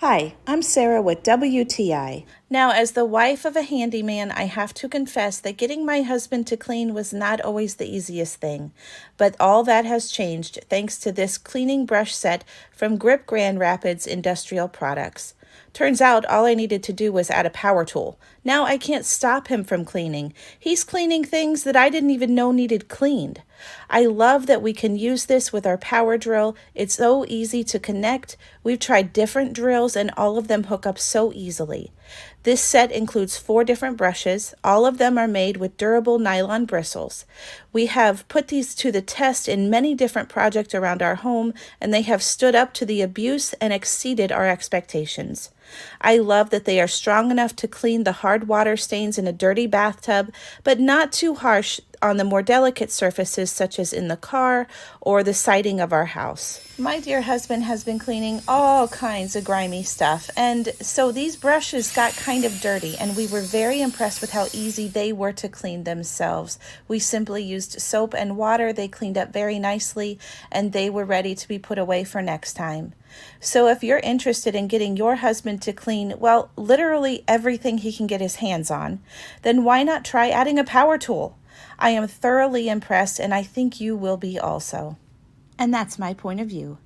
Hi, I'm Sarah with WTI. Now, as the wife of a handyman, I have to confess that getting my husband to clean was not always the easiest thing. But all that has changed thanks to this cleaning brush set from Grip Grand Rapids Industrial Products. Turns out all I needed to do was add a power tool. Now I can't stop him from cleaning. He's cleaning things that I didn't even know needed cleaned. I love that we can use this with our power drill. It's so easy to connect. We've tried different drills and all of them hook up so easily. This set includes 4 different brushes. All of them are made with durable nylon bristles. We have put these to the test in many different projects around our home, and they have stood up to the abuse and exceeded our expectations. I love that they are strong enough to clean the hard water stains in a dirty bathtub, but not too harsh on the more delicate surfaces such as in the car or the siding of our house. My dear husband has been cleaning all kinds of grimy stuff, and so these brushes got kind of dirty, and we were very impressed with how easy they were to clean themselves. We simply used soap and water. They cleaned up very nicely, and they were ready to be put away for next time. So if you're interested in getting your husband to clean, well, literally everything he can get his hands on, then why not try adding a power tool? I am thoroughly impressed, and I think you will be also. And that's my point of view.